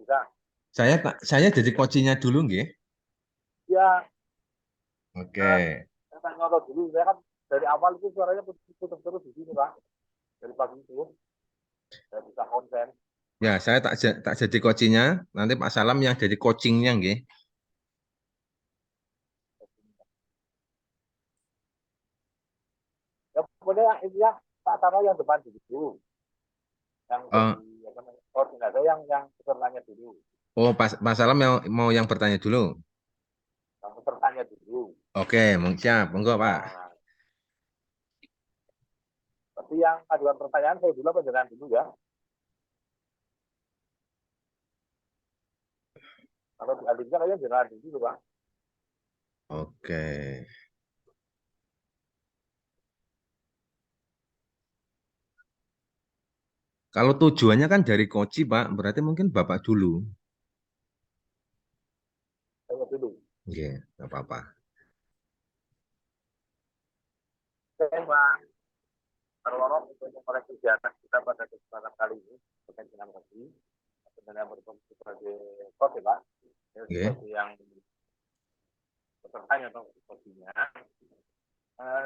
bisa. Saya jadi coachingnya dulu nggih. Ya, Oke. saya tanya dulu, saya kan dari awal itu suaranya putus terus di sini, Pak. Dari pagi itu, saya bisa konsen. Ya, saya tak jadi coachingnya. Nanti Pak Salam yang jadi coachingnya nggih. Ya, pokoknya intinya Pak Taro yang depan dulu. Yang Eh, jadi apa namanya, koordinator yang pesertanya dulu. oh, Pak Salam mau yang bertanya dulu. Yang pesertanya dulu. Oke, siap. Monggo, Pak. Nah, tapi yang ajuan pertanyaan saya dulu apa jangan dulu ya. Kalau dialihkan aja jangan dulu, Pak. Oke. Kalau tujuannya kan dari coach, Pak, berarti mungkin Bapak dulu. Saya dulu. Oke, nggak apa-apa. Saya Pak Terlorong untuk mengoreksi kegiatan kita pada kesempatan kali ini terkait dengan haji. Sebenarnya berfungsi sebagai coach ya, Pak. Ya, Oke. sebagai yang pesertanya atau coachnya.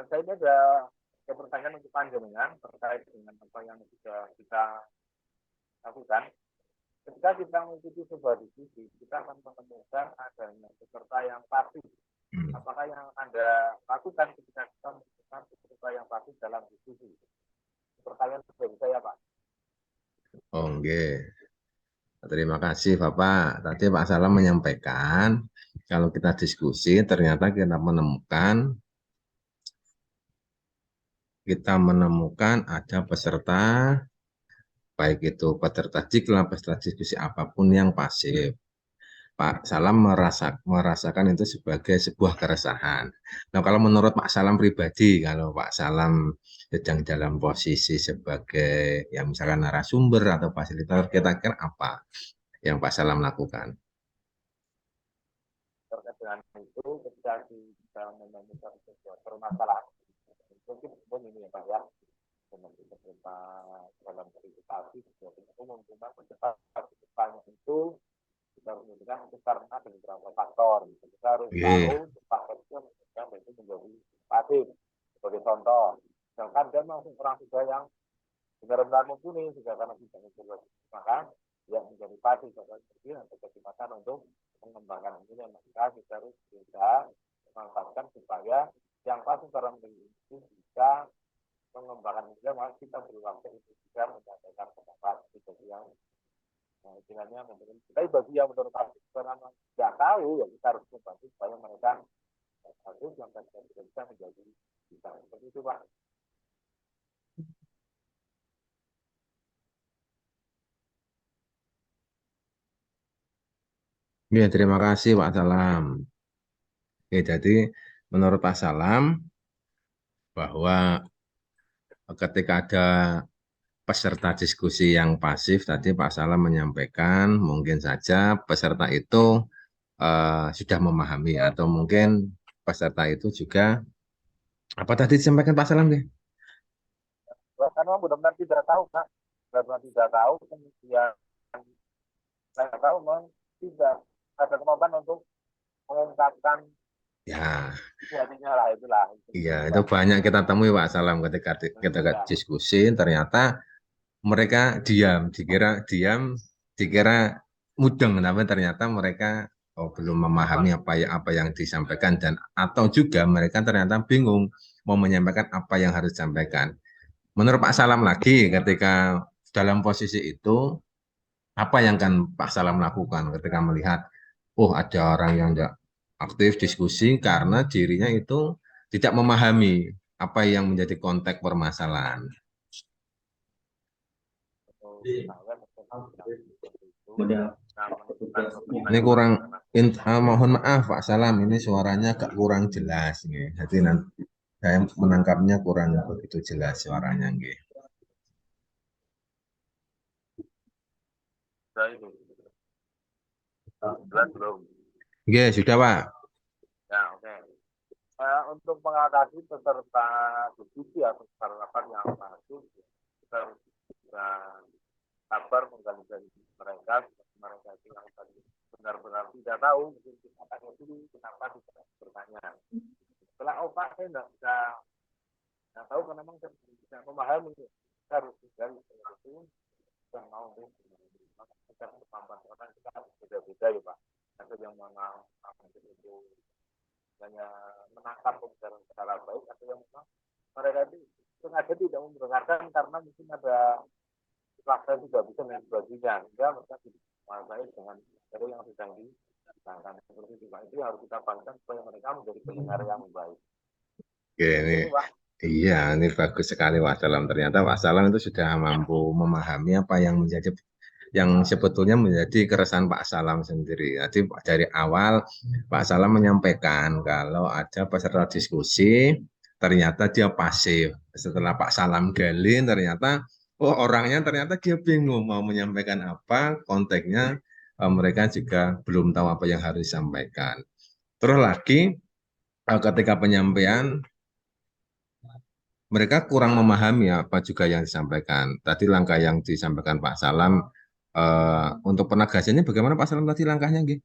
Saya ini ada pertanyaan untuk panjenengan terkait dengan apa yang sudah kita lakukan. Ketika kita mengikuti sebuah diskusi, kita akan menemukan adanya peserta yang pasif. Hmm. Apakah yang Anda lakukan ketika kita menemukan peserta yang pasif dalam diskusi? Pertanyaan dari saya, Pak. Oke. Terima kasih, Bapak. Tadi Pak Salam menyampaikan kalau kita diskusi ternyata kita menemukan ada peserta, baik itu peserta diklat, peserta diskusi apapun yang pasif. Pak Salam merasakan itu sebagai sebuah keresahan. Nah, kalau menurut Pak Salam pribadi, kalau Pak Salam sedang dalam posisi sebagai yang misalkan narasumber atau fasilitator, kita kira apa yang Pak Salam lakukan? Terkait dengan itu, ketika kita menemukan sebuah permasalahan, mungkin pun ini ya Pak ya, dengan kita dalam verifikasi sebuah umum tentang penyebabnya itu kita harus menunjukkan itu karena ada beberapa faktor. Kita harus tahu Oke, faktor itu yang itu menjadi pasif. Sebagai contoh, misalkan dia masih orang sudah yang benar-benar mumpuni juga karena tidak mencoba maka yang menjadi pasif dan untuk kesempatan untuk mengembangkan ini maka kita harus bisa memanfaatkan supaya yang pasif barang itu bisa mengembangkan juga maka kita beri waktu itu bisa menyampaikan pendapat itu yang istilahnya memberikan kita bagi yang menurut pasif karena tidak tahu ya kita harus membantu supaya mereka pasif yang bisa menjadi bisa seperti itu Pak. ya, terima kasih Pak Salam. Oke, jadi menurut Pak Salam bahwa ketika ada peserta diskusi yang pasif, tadi Pak Salam menyampaikan mungkin saja peserta itu sudah memahami atau mungkin peserta itu juga apa tadi disampaikan Pak Salam nih? Karena benar-benar tidak tahu Kak, benar-benar tidak tahu kemudian saya tahu memang tidak ada kemampuan untuk mengungkapkan Ya, hatinya lah itulah iya itu itu Pak. banyak kita temui Pak Salam ketika ketika Ya, diskusi ternyata mereka diam, dikira mudeng, tapi ternyata mereka belum memahami apa yang disampaikan dan atau juga mereka ternyata bingung mau menyampaikan apa yang harus disampaikan. Menurut Pak Salam lagi, ketika dalam posisi itu, apa yang akan Pak Salam lakukan ketika melihat, oh ada orang yang tidak aktif diskusi karena dirinya itu tidak memahami apa yang menjadi konteks permasalahan. untuk misalnya yang seperti itu nah menentukan Ini pertanyaan kurang, pandangan mohon maaf Pak Salam, ini suaranya agak kurang jelas. Nggih. Jadi nanti saya menangkapnya kurang begitu jelas suaranya. Nggih. saya itu jelas belum Nggih, sudah Pak. ya oke okay. Untuk mengatasi peserta diskusi atau peserta yang masuk kita harus bisa sabar menggali dari mereka mereka itu yang tadi benar-benar tidak tahu, mungkin kita tanya dulu kenapa tidak bertanya. Setelah Pak saya nggak tahu karena memang saya tidak memahami, kita harus tinggal itu yang mau kita kemampuan orang kita beda-beda ya Pak. Ada yang memang itu hanya menangkap pembelajaran secara baik, atau yang memang mereka itu sengaja tidak mendengarkan karena mungkin ada rasa tidak bisa dan sebagainya, sehingga mereka tidak menguasai dengan dari yang sedang ditangkan seperti itu Pak. Itu harus kita bangkitkan supaya mereka menjadi pendengar yang baik. Oke, ini Itu Pak. iya, ini bagus sekali Pak Salam. Ternyata Pak Salam itu sudah mampu memahami apa yang sebetulnya menjadi keresahan Pak Salam sendiri. Jadi dari awal Pak Salam menyampaikan kalau ada peserta diskusi, ternyata dia pasif. Setelah Pak Salam gali, ternyata oh orangnya ternyata dia bingung mau menyampaikan apa, konteksnya mereka juga belum tahu apa yang harus disampaikan. Terus lagi ketika penyampaian mereka kurang memahami apa juga yang disampaikan. Tadi langkah yang disampaikan Pak Salam untuk penegasannya bagaimana Pak Salam tadi langkahnya, Nggih?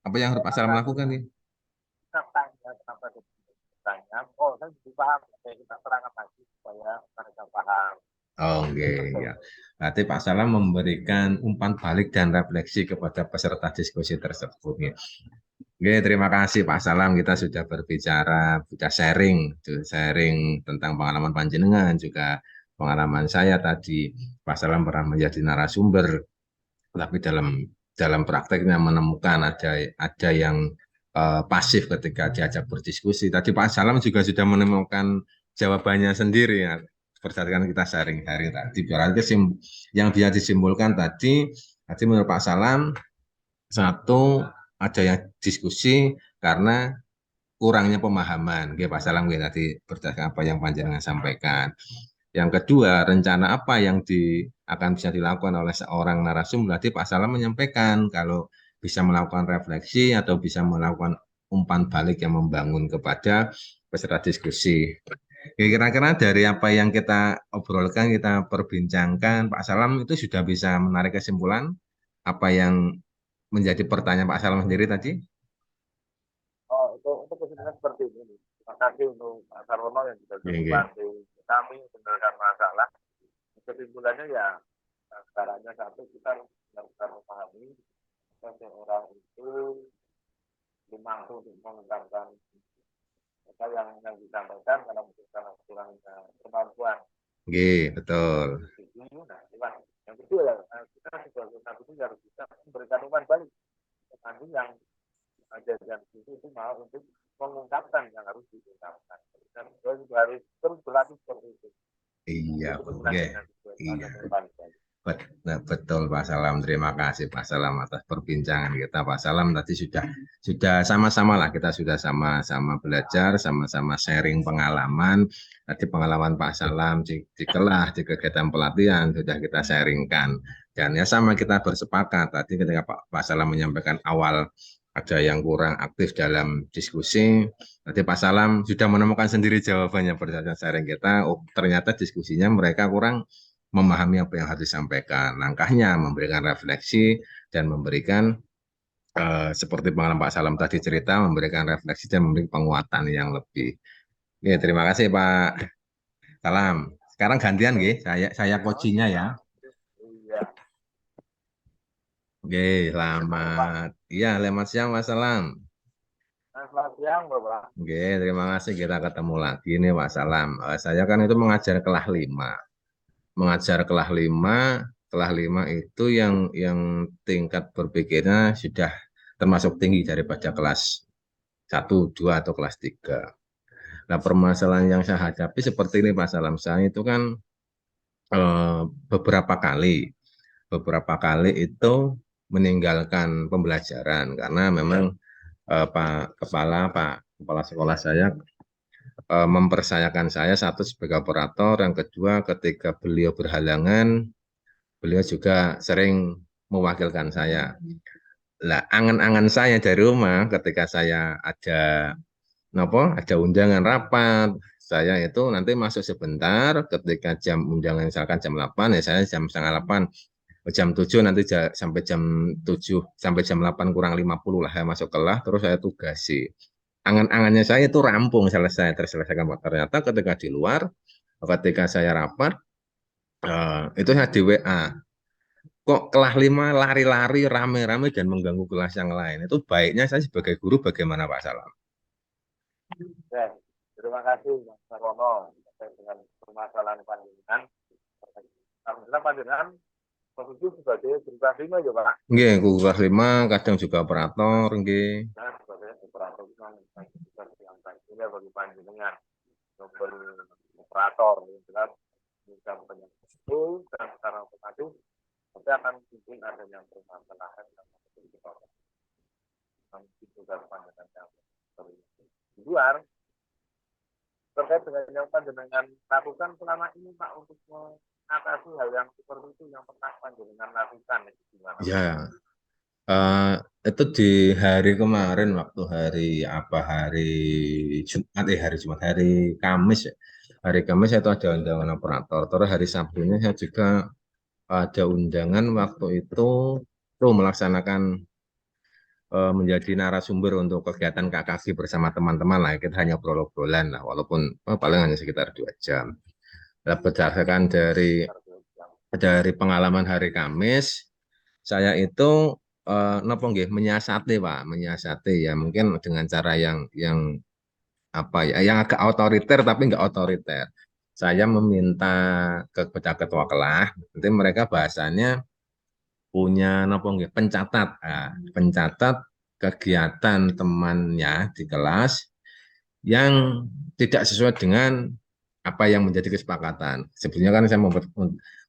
Apa yang harus Pak Salam lakukan, Nggih? Kita tanya kenapa ditanya, oh saya jadi paham, kayak kita terangkan lagi supaya mereka paham. Oh, ya. Berarti Pak Salam memberikan umpan balik dan refleksi kepada peserta diskusi tersebut. Ya. Oke, terima kasih Pak Salam. Kita sudah berbicara, sudah sharing tentang pengalaman panjenengan, juga pengalaman saya tadi. Pak Salam pernah menjadi narasumber, tapi dalam prakteknya menemukan ada yang pasif ketika diajak berdiskusi. Tadi Pak Salam juga sudah menemukan jawabannya sendiri ya. Berdasarkan kita sharing hari tadi. Berarti yang bisa disimpulkan tadi menurut Pak Salam, satu, ada yang diskusi karena kurangnya pemahaman. Oke, Pak Salam tadi berdasarkan apa yang panjenengan sampaikan. Yang kedua, rencana apa yang akan bisa dilakukan oleh seorang narasumber. Tadi Pak Salam menyampaikan kalau bisa melakukan refleksi atau bisa melakukan umpan balik yang membangun kepada peserta diskusi. Kira-kira dari apa yang kita obrolkan, kita perbincangkan, Pak Salam itu sudah bisa menarik kesimpulan apa yang menjadi pertanyaan Pak Salam sendiri tadi? Oh, untuk kesimpulan seperti ini. Terima kasih untuk Pak Sarwono yang sudah Oke. membantu kami menyelesaikan masalah. Kesimpulannya ya, caranya satu, kita harus benar-benar memahami seseorang itu belum mampu untuk mengungkapkan apa yang disampaikan karena mungkin karena kurangnya kemampuan. Oke, betul. Nah, yang kedua ya, kita sebagai satu itu harus bisa memberikan umpan balik. Nanti yang jajan itu mau untuk mengungkapkan yang harus diungkapkan. Dan juga harus terus berlatih seperti itu. Iya, oke. Iya. Betul Pak Salam, terima kasih Pak Salam atas perbincangan kita. Pak Salam tadi sudah sama-sama lah, kita sudah sama-sama belajar, sama-sama sharing pengalaman. Tadi pengalaman Pak Salam di kelas, di kegiatan pelatihan sudah kita sharingkan. Dan ya sama kita bersepakat tadi ketika Pak Salam menyampaikan awal ada yang kurang aktif dalam diskusi. Tadi Pak Salam sudah menemukan sendiri jawabannya berdasarkan sharing kita. Oh, ternyata diskusinya mereka kurang memahami apa yang harus disampaikan. Langkahnya memberikan refleksi dan memberikan seperti pengalaman Pak Salam tadi cerita, memberikan refleksi dan memberikan penguatan yang lebih. Oke, terima kasih Pak Salam. Sekarang gantian, saya coachingnya ya. Iya. Oke, selamat. Iya, selamat siang Pak Salam. Selamat siang Bapak. Oke, terima kasih kita ketemu lagi nih Pak Salam. Saya kan itu mengajar kelas 5. Mengajar kelas 5 itu yang tingkat berpikirnya sudah termasuk tinggi daripada kelas 1, 2 atau kelas 3. Nah, permasalahan yang saya hadapi seperti ini Pak Salam. Saya itu kan eh, beberapa kali itu meninggalkan pembelajaran karena memang Pak Kepala sekolah saya mempercayakan saya satu sebagai operator, yang kedua ketika beliau berhalangan beliau juga sering mewakilkan saya. Lah, angan-angan saya dari rumah ketika saya ada undangan rapat, saya itu nanti masuk sebentar, ketika jam undangan misalkan jam 8, ya saya jam setengah 8 jam 7 nanti sampai jam 7 sampai jam 8 kurang 50 lah saya masuk kelas, terus saya tugasi. Angan-angannya saya itu rampung selesai terselesaikan. Ternyata ketika di luar, ketika saya rapat, itu saya di WA. Kok kelas 5 lari-lari rame-rame dan mengganggu kelas yang lain? Itu baiknya saya sebagai guru bagaimana Pak Salam? Ya, terima kasih Mas Sarwono terkait dengan permasalahan panjenengan. Alhamdulillah panjenengan posisi sebagai guru kelas 5 ya Pak. Nggih, guru kelas 5 kadang juga operator nggih. Nah, sebagai operator yang ini bagi panjenengan maupun operator yang jelas bisa banyak itu dan secara otomatis nanti akan mungkin adanya permasalahan yang itu dan panjenengan yang di luar terkait dengan yang panjenengan lakukan selama ini Pak untuk mengatasi hal yang seperti itu yang pernah panjenengan lakukan itu gimana? Ya, itu di hari kemarin waktu hari Jumat hari Kamis ya. Hari Kamis itu ada undangan operator. Terus hari Sabtunya saya juga ada undangan waktu itu tuh melaksanakan menjadi narasumber untuk kegiatan KKG bersama teman-teman lah. Kita hanya obrol-obrolan lah, walaupun paling hanya sekitar 2 jam. Nah, berdasarkan dari pengalaman hari Kamis, saya itu nopo nggih menyiasati Pak, menyiasati ya mungkin dengan cara yang apa ya, yang agak otoriter tapi nggak otoriter. Saya meminta kepada ketua kelas, nanti mereka bahasanya punya nopo nggih pencatat, pencatat kegiatan temannya di kelas yang tidak sesuai dengan apa yang menjadi kesepakatan. Sebelumnya kan saya membuat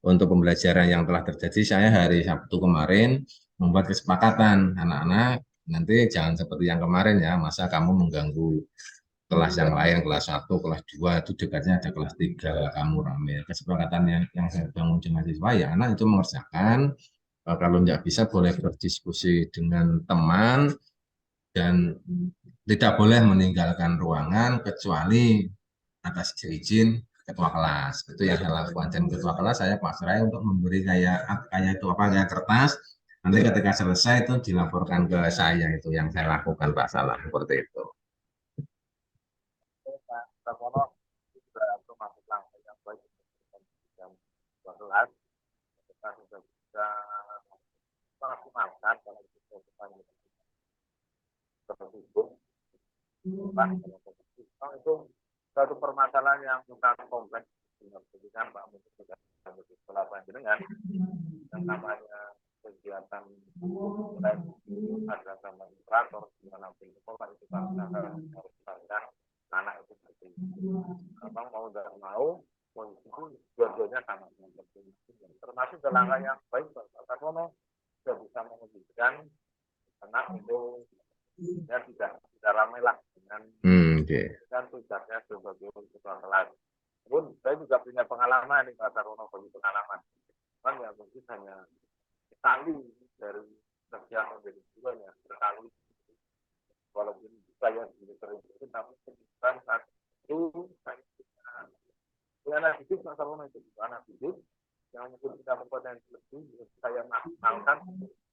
untuk pembelajaran yang telah terjadi, saya hari Sabtu kemarin membuat kesepakatan anak-anak nanti jangan seperti yang kemarin ya, masa kamu mengganggu kelas yang lain, kelas 1, kelas 2 itu dekatnya ada kelas 3, kamu rame. Kesepakatan yang saya bangun dengan siswa ya anak itu mengerjakan, kalau tidak bisa boleh berdiskusi dengan teman dan tidak boleh meninggalkan ruangan kecuali atas izin ketua kelas. Itu yang saya lakukan. Dan ketua kelas saya pasrah untuk memberi kayak itu apa kayak kertas. Nanti ketika selesai itu dilaporkan ke saya, itu yang saya lakukan Pak Salah seperti itu. Pak Sarwono juga termasuk langkah yang baik jam 12 kita sudah bisa maksimalkan kalau kita tersebut Pak itu satu permasalahan yang sangat kompleks dengan pendidikan Pak Menteri sudah sekolah panjenengan yang namanya kegiatan ada sama operator di mana sekolah itu harus dilakukan anak itu seperti abang mau nggak mau itu dua-duanya sama termasuk langkah yang baik Pak Sarwono sudah bisa menunjukkan anak itu ya tidak ramai lah dengan tugasnya sebagai ketua kelas. Pun saya juga punya pengalaman nih Pak Sarwono, punya pengalaman. Kan ya mungkin hanya sekali dari sekian menjadi dua ya sekali. Walaupun saya sering tapi kan saat itu saya anak didik Pak Sarwono itu anak didik yang mungkin tidak berpotensi lebih saya maksimalkan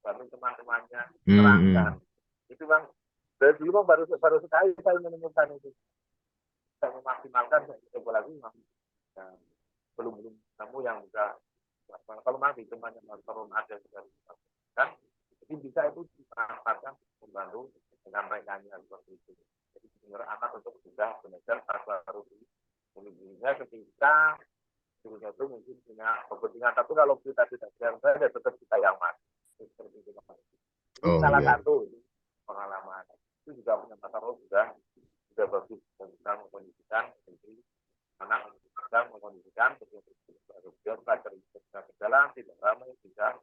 baru teman-temannya terangkan. Itu Bang, dari dulu Bang baru sekali saya menemukan itu. Saya memaksimalkan, saya coba lagi ya, belum nemu yang bisa kalau nanti temannya turun ada kan jadi bisa itu dimanfaatkan membantu dengan mereka seperti itu. Jadi sebenarnya anak untuk sudah belajar baru dirinya ketika dirinya itu mungkin punya kepentingan tapi kalau kita tidak siap saja tetap kita yang mati seperti itu. Salah satu pengalaman itu juga punya masalah sudah bagus dan bisa mengkondisikan jadi anak bisa mengkondisikan dia belajar bisa berjalan tidak ramai bisa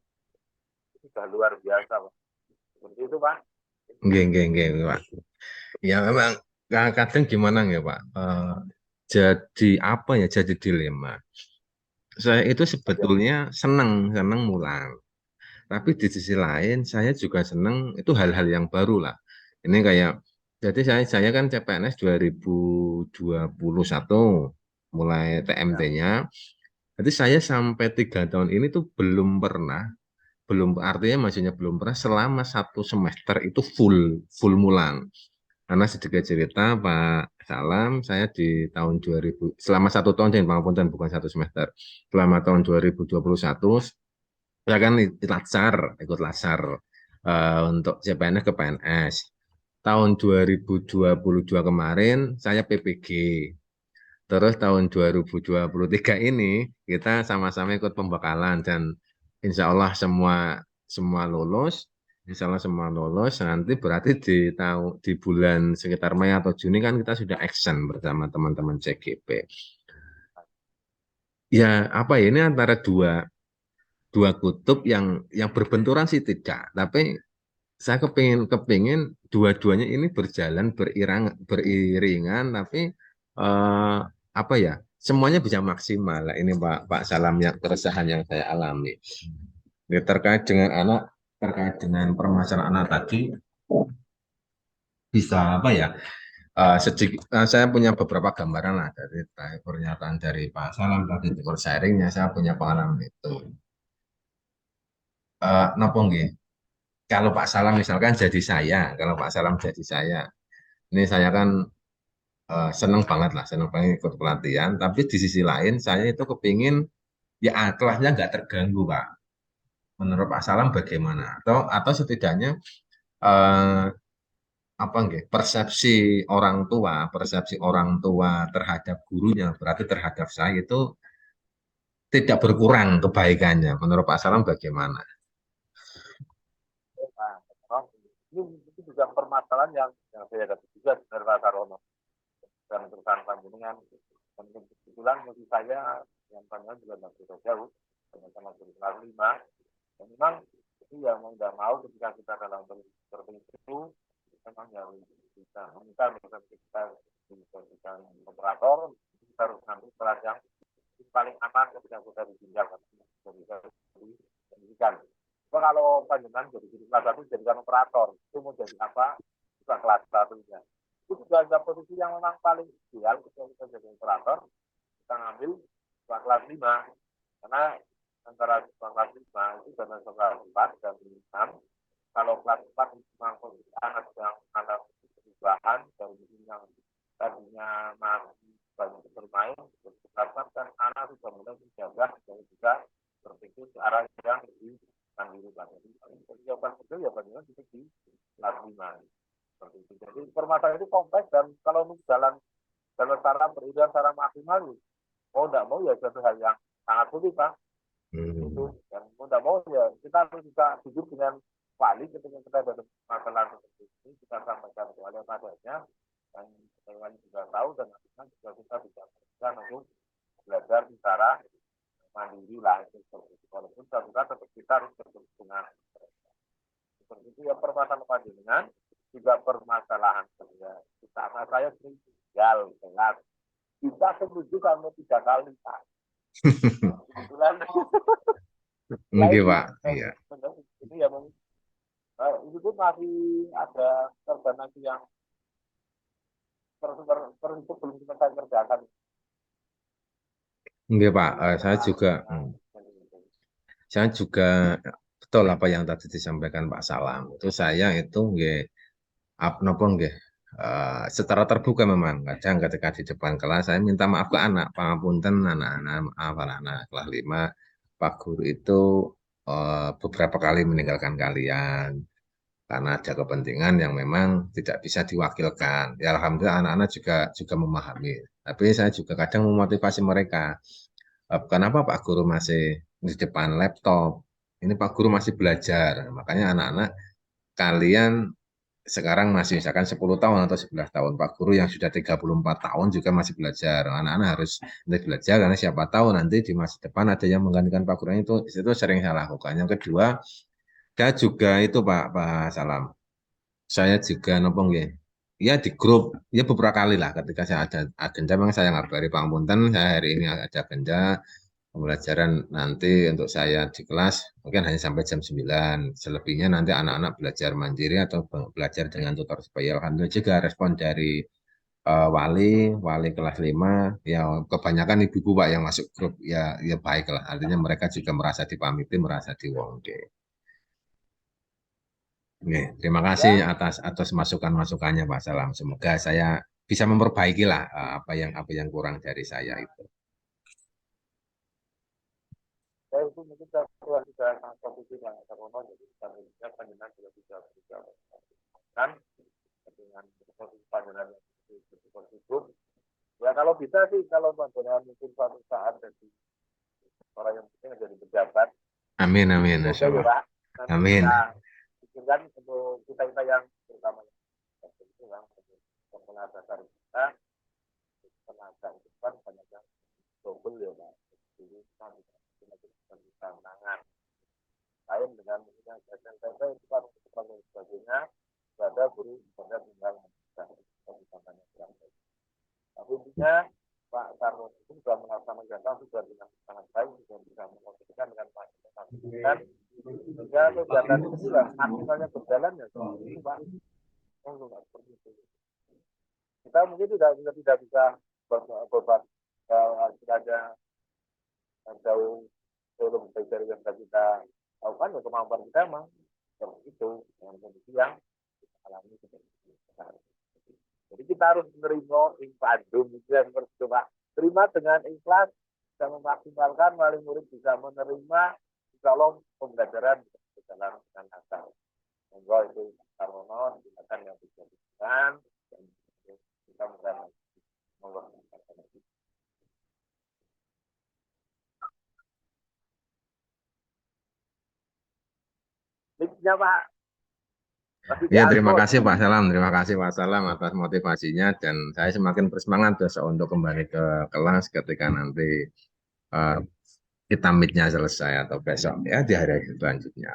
itu sudah luar biasa Pak. Seperti itu Pak. Nggih, Pak. Ya memang kadang gimana ya Pak, jadi apa ya, jadi dilema. Saya itu sebetulnya senang mulang. Tapi di sisi lain saya juga senang itu hal-hal yang baru lah. Ini kayak jadi saya kan CPNS 2021 mulai TMT-nya. Jadi saya sampai 3 tahun ini tuh belum pernah belum artinya maksudnya belum pernah selama 1 semester itu full mulang. Karena sedikit cerita Pak Salam, saya di tahun 2000 selama 1 tahun yang pangapunten bukan 1 semester. Selama tahun 2021 saya kan ikut latsar untuk CPNS ke PNS. Tahun 2022 kemarin saya PPG. Terus tahun 2023 ini kita sama-sama ikut pembekalan dan insya Allah semua semua lulus. Insya Allah semua lulus. Nanti berarti di bulan sekitar Mei atau Juni kan kita sudah action bersama teman-teman CGP. Ya apa ya ini antara dua dua kutub yang berbenturan sih tidak, tapi saya kepingin dua-duanya ini berjalan beriringan, tapi eh, apa ya semuanya bisa maksimal. Nah, ini Pak Salam yang keresahan yang saya alami. Ini terkait dengan permasalahan anak tadi bisa apa ya? Sedikit, saya punya beberapa gambaran lah dari pernyataan dari Pak Salam tadi di sharingnya saya punya pengalaman itu. Napa nggih? Kalau Pak Salam misalkan jadi saya, kalau Pak Salam jadi saya, ini saya kan seneng banget lah, seneng banget ikut pelatihan. Tapi di sisi lain saya itu kepingin ya kelasnya nggak terganggu Pak. Menurut Pak Salam bagaimana? Atau setidaknya eh, apa nggih, persepsi orang tua terhadap gurunya, berarti terhadap saya itu tidak berkurang kebaikannya. Menurut Pak Salam bagaimana? Nah, memang ini juga permasalahan yang saya dapat juga dari Pak Sarono dan perusahaan panjenengan. Dan kebetulan musik saya yang panjenengan juga tidak begitu jauh, sama-sama dari kelas 5. Dan memang itu yang mau tidak mau ketika kita dalam seperti itu, memang yang kita meminta misalkan kita dijadikan operator, kita harus nanti kelas yang paling aman ketika kita ditinggal bisa pendidikan. Kalau panjenengan jadi kelas 1 jadikan operator, itu mau jadi apa? Juga kelas 1-nya. Itu juga ada posisi yang memang paling ideal ketika kita jadi operator, kita ngambil kelas 5. Karena antara kelas 5 itu dan kelas 4 dan 6, kalau kelas 4 itu memang posisi anak yang ada perubahan dari yang tadinya masih banyak bermain, berkata dan anak sudah mulai menjaga dan juga berpikir ke arah yang lebih mandiri. Jadi jawaban itu ya bagaimana kita di kelas 5. Seperti itu. Jadi permasalahan itu kompleks dan kalau jalan cara beriringan secara maksimal, mau tidak mau ya satu hal yang sangat sulit Pak. Itu dan mau tidak mau ya kita harus bisa hidup dengan wali ketika kita ada masalah seperti ini kita sampaikan ke wali padanya dan wali juga tahu dan nantinya juga kita bisa untuk belajar secara mandiri lah itu seperti itu. Walaupun tetap kita harus berhubungan seperti itu ya permasalahan panjenengan juga permasalahan saya. Karena saya sering tinggal dengan kita setuju kamu 3 kali Pak. Kebetulan Mungkin Pak, iya. Ini ya itu tuh masih ada terbatas yang terhitung belum selesai kerjakan. Mungkin Pak, saya juga betul apa yang tadi disampaikan Pak Salam. Itu saya itu nggih napa nggih secara terbuka memang kadang ketika di depan kelas saya minta maaf ke anak, pangapunten anak-anak, maaf anak-anak kelas 5, Pak Guru itu beberapa kali meninggalkan kalian karena ada kepentingan yang memang tidak bisa diwakilkan. Ya alhamdulillah anak-anak juga memahami. Tapi saya juga kadang memotivasi mereka. Kenapa Pak Guru masih di depan laptop? Ini Pak Guru masih belajar. Makanya anak-anak kalian sekarang masih misalkan 10 tahun atau 11 tahun. Pak Guru yang sudah 34 tahun juga masih belajar. Anak-anak harus belajar karena siapa tahu nanti di masa depan ada yang menggantikan Pak Guru itu sering saya lakukan. Yang kedua, saya juga itu Pak Salam. Saya juga nopong ya. Ya di grup, ya beberapa kali lah ketika saya ada agenda, memang saya ngabari Pak Punten, saya hari ini ada agenda pembelajaran nanti untuk saya di kelas mungkin hanya sampai jam 9. Selebihnya nanti anak-anak belajar mandiri atau belajar dengan tutor supaya alhamdulillah juga respon dari wali kelas 5 ya kebanyakan ibu-ibu Pak yang masuk grup ya baik lah artinya mereka juga merasa dipamiti merasa diwongke. Oke, terima kasih Ya, atas atas masukan-masukannya Pak Salam. Semoga saya bisa memperbaiki lah apa yang kurang dari saya itu. saya itu mungkin saya sudah sangat positif lah karena jadi sebenarnya panjenengan juga bisa kan dengan posisi panjenengan yang positif. Ya kalau bisa sih kalau panjenengan mungkin suatu saat jadi orang yang penting jadi pejabat, Amin, amin, semoga Masya ya Allah. Pak nanti Amin, kita pikirkan untuk kita kita yang terutama itu yang sekolah dasar kita tenaga itu kan banyak yang double ya Pak. Jadi kita bisa tantangan lain dengan misalnya SMP itu kan dan sebagainya ada guru pada tinggal tapi intinya Pak Karno itu sudah melaksanakan sudah dengan sangat baik sudah bisa mengoperasikan dengan dan sehingga kegiatan itu sudah maksimalnya berjalan ya seperti itu Pak. Oh, enggak seperti itu. Kita mungkin tidak bisa beban tidak ada jauh lebih baik dari yang kita lakukan ya kemampuan kita memang seperti itu dengan kondisi yang kita alami seperti itu. Jadi kita harus menerima impandum itu yang seperti itu Pak. Terima dengan ikhlas bisa memaksimalkan wali murid bisa menerima insya Allah pembelajaran berjalan dengan lancar. Monggo itu Karwono silakan yang bisa dan kita mudah monggo. Linknya Pak masih di ya terima unpost. kasih Pak Salam, terima kasih Pak Salam atas motivasinya dan saya semakin bersemangat besok untuk kembali ke kelas ketika nanti kita meet-nya selesai atau besok ya di hari selanjutnya.